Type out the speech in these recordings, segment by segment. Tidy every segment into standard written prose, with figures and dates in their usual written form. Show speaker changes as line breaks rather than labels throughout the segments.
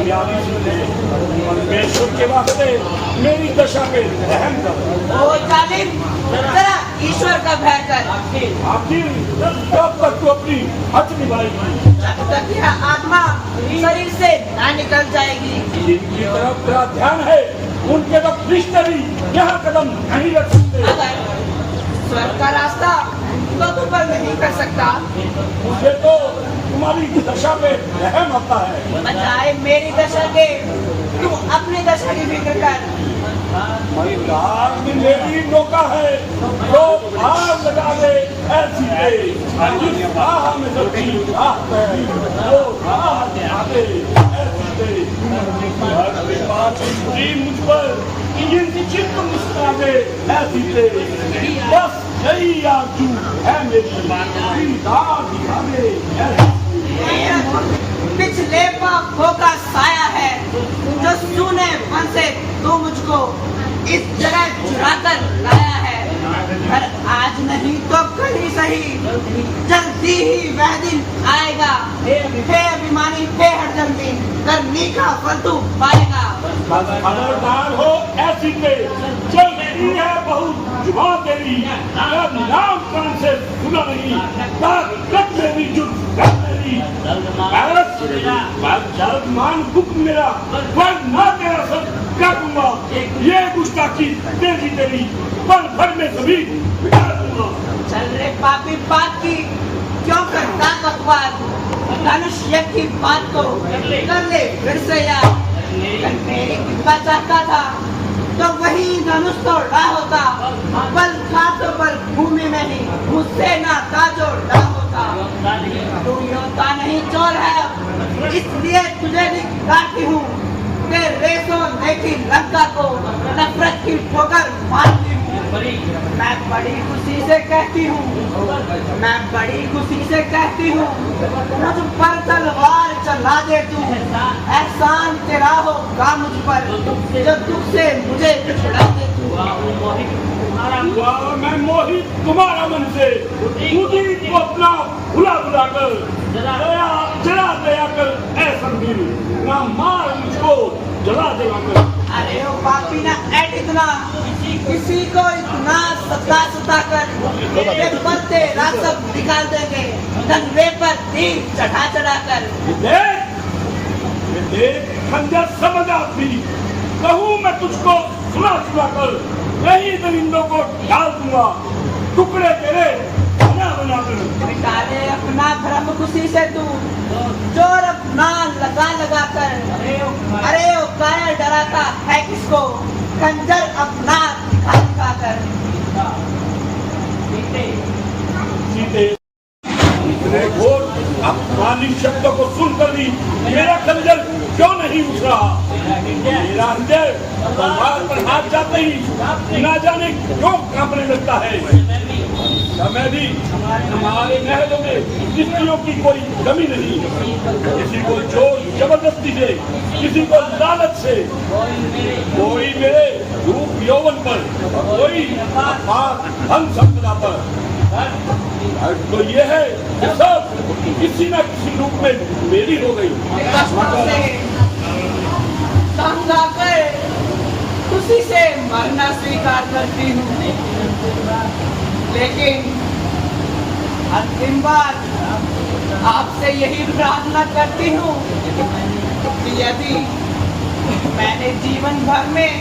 फरियादी सुनते परमेश्वर के वास्ते मेरी दशा पे रहम कर।
ओ जालिम, जरा ईश्वर का भय कर।
आखिर कब तक तू अपनी हद निभाएगी?
जब तक यह आत्मा शरीर से ना निकल जाएगी।
जिनकी तरफ तेरा ध्यान है उनके तो रिश्ते भी यहाँ कदम नहीं रख सकते।
अगर स्वर्ग का रास्ता तो तू पर नहीं कर सकता।
मुझे तो तुम्हारी दशा पे रहम आता है।
बजाय मेरी दशा के तू अपनी दशा की फिक्र कर।
मेरी नौका है तो भाग लगा दे ऐसी दे जिस राह में सच्ची राह है वो राह दिखा दे ऐसी दे। मुझ पर चित्त मुस्कुरा दे ऐसी दे। बस यही आरज़ू है मेरी राह दिखा दे ऐसी।
पिछले पापों का साया है जो सूने मन से तू मुझको इस जगह चुरा कर लाया है। पर आज नहीं तो कल ही सही, जल्दी ही वह दिन आएगा। हे अभिमानी, हे हठजल्दी, करनी का फल तू पाएगा।
खबरदार हो ऐसी पे चलती है बहुत जुबान तेरी। अगर नाम कान से सुना नहीं तब मेरी जुर्म मेरी जल्दमान हुक्म मेरा वरना तेरा सब कर दूंगा। ये गुस्ताखी तेरी तेरी पल भर में सभी मिटा दूंगा।
चल रे पापी, बात की क्यों करता बकवास? धनुष की बात को कर ले फिर से याद। मेरी कृपा चाहता था तो वही धनुष तोड़ा होता। बल खातों पर भूमि में ही मुझसे नाता जोड़ा होता। तू योद्धा नहीं चोर है, इसलिए तुझे दिखाती हूँ। तेरे सोने की लंका को नफरत की ठोकर मारती हूँ। मैं बड़ी खुशी से कहती हूँ, मैं बड़ी खुशी से कहती हूँ, मुझ पर तलवार चला दे तू। एहसान तेरा होगा मुझ पर जो तुझसे मुझे छुड़ा दे तू।
मैं मोहित तुम्हारा मन से खुदी को अपना भुला भुला कर जला दया कर ऐसा दिल ना मार मुझको जला देगा कर।
अरे ओ पापी ना ऐट इतना किसी को इतना सता कर पर तेरा सब निकाल देंगे धनवे पर तीर चढ़ा कर।
देख खंजर समझ आती कहूँ मैं तुझको सुना सुना कर यही दरिंदों को डाल दूंगा टुकड़े तेरे बना बना कर।
निकाले अपना भ्रम खुशी से तू जोर अपना लगा कर। अरे ओ कायर डराता है किसको खंजर अपना दिखा कर।
सीते इतने घोर अपमानित शब्दों को सुनकर भी मेरा खंजर क्यों नहीं उठ रहा? मेरा हृदय तलवार पर हाथ जाते ही ना जाने क्यों कांपने लगता है। समय भी हमारे महलों में स्त्रियों की कोई कमी नहीं। किसी को जोर जबरदस्ती से, किसी को लालच से, कोई मेरे रूप यौवन पर, कोई धन संपदा पर। तो ये है कि सब किसी न किसी रूप में मेरी हो गई।
खुशी से मरना स्वीकार करती हूँ, लेकिन अंतिम बार आपसे यही प्रार्थना करती हूँ कि यदि मैंने जीवन भर में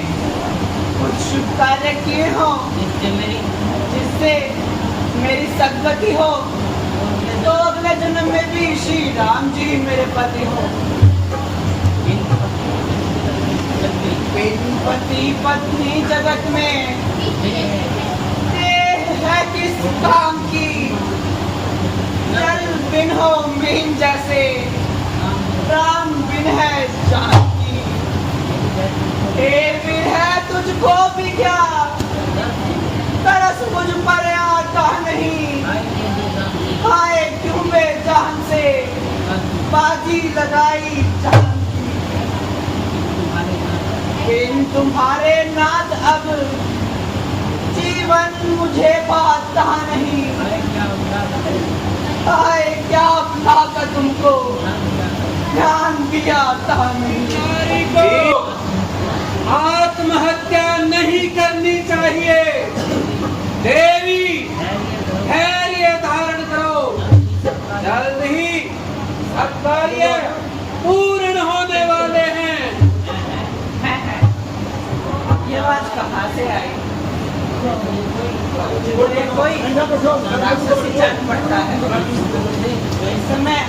कुछ शुभ कार्य किए हों जिससे मेरी सद्गति हो तो अगले जन्म में भी श्री राम जी मेरे पति हो। पति पत्नी जगत में है किस काम की? जल बिन हो मीन जैसे, राम बिन है जानकी। बिन है तुझको भी क्या, तरस मुझ पर आता नहीं। आए क्यों बेजान से बाजी लगाई जान की। बिन तुम्हारे नाथ अब जीवन मुझे पाता नहीं। आए क्या भला का तुमको ध्यान दिया था नहीं।
नारी को आत्महत्या नहीं करनी चाहिए। देवी धैर्य धारण करो, जल्द ही सब कार्य पूर्ण होने वाले हैं।
ये बात कहाँ से आई? मुझे कोई राक्षसी जान पड़ता है। इस समय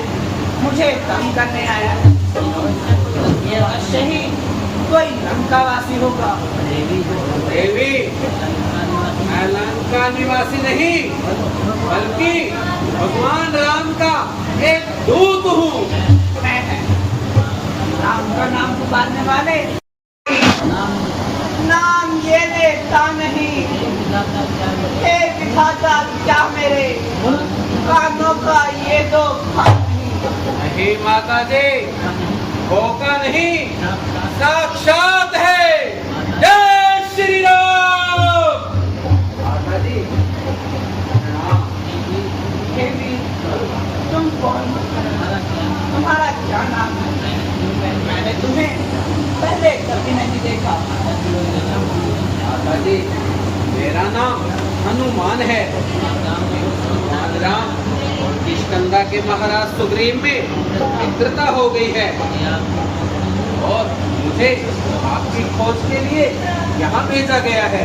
मुझे तंग करने आया है। ये अवश्य ही कोई लंकावासी होगा।
देवी, मैं लंका निवासी नहीं, बल्कि भगवान राम का एक दूत हूँ।
मैं है राम का नाम पुकारने वाले। नाम ये लेता नहीं। हे विधाता, क्या मेरे कानों का ये दो भाग
नहीं माता जी, धोखा नहीं, साक्षात है। जय श्री राम। माता जी
देवी, तुम कौन? तुम्हारा क्या नाम है? मैंने तुम्हें पहले कभी नहीं देखा।
माता जी, मेरा नाम हनुमान है। भगवान राम और किष्किंधा के महाराज सुग्रीव में मित्रता हो गई है और मुझे आपकी खोज के लिए यहाँ भेजा गया है।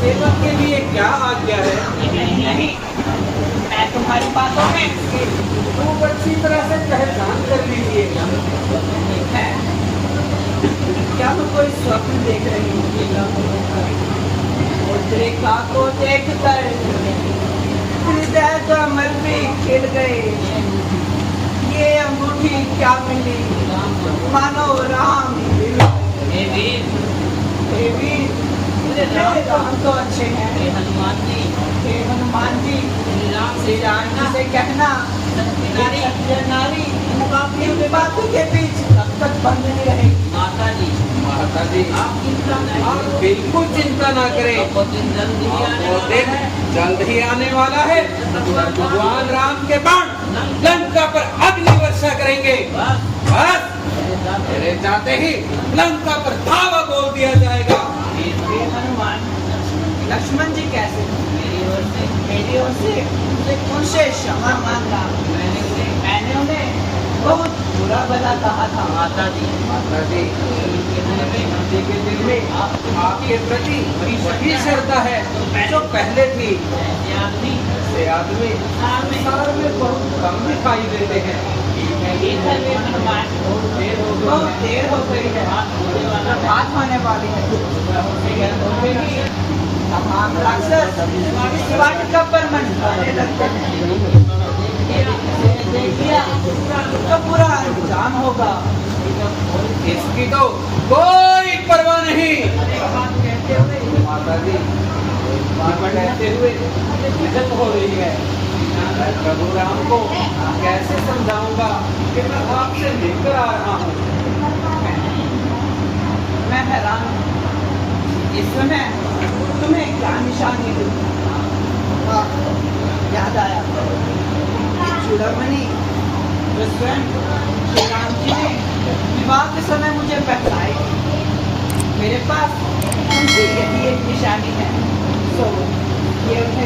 सेवक के लिए क्या आज्ञा है?
नहीं, मैं तुम्हारी बातों में
खूब अच्छी तरह से पहचान कर लीजिए।
है। क्या मैं कोई स्वप्न देख रही हूँ? मुद्रिका को देखकर हृदय कमल भी खिल गए। ये अंगूठी क्या मिली? मानो राम मिल गए। देवी, मेरे राम तो अच्छे हैं। हे हनुमान जी, श्री राम जी से कहना सत्य नारी मुकाबले बातों के बीच तब तक बंद नहीं रहेगी।
माता जी, आप बिल्कुल चिंता ना करें। वो दिन जल्द ही आने वाला है। भगवान राम के बाण लंका पर अग्नि वर्षा करेंगे। बस मेरे जाते ही लंका पर धावा बोल दिया जाएगा।
हे हनुमान, लक्ष्मण जी कैसे? मेरी ओर से उनसे क्षमा मांगा। मैंने उन्हें बहुत बुरा भला कहा था।
माता जी के दिल में आपके प्रति वही श्रद्धा है जो पहले थी। से आदमी संसार में बहुत कम दिखाई देते हैं।
बहुत देर हो गई है। रात होने वाली है। तमाम राक्षस इस वाटिका पर मंडराने लगते हैं। तो पूरा अंजाम होगा।
इसकी तो कोई परवाह नहीं। माता जी, बात कहते हुए विचलित हो रही है। मैं प्रभु राम को कैसे समझाऊंगा कि मैं आपसे लेकर आ रहा हूँ।
मैं हैरान हूँ। इस समय तुम्हें क्या निशानी दूँ? याद आया, चूड़ामणि जो स्वयं श्री राम जी ने विवाह के समय मुझे पहनाई। मेरे पास उनसे यही एक निशानी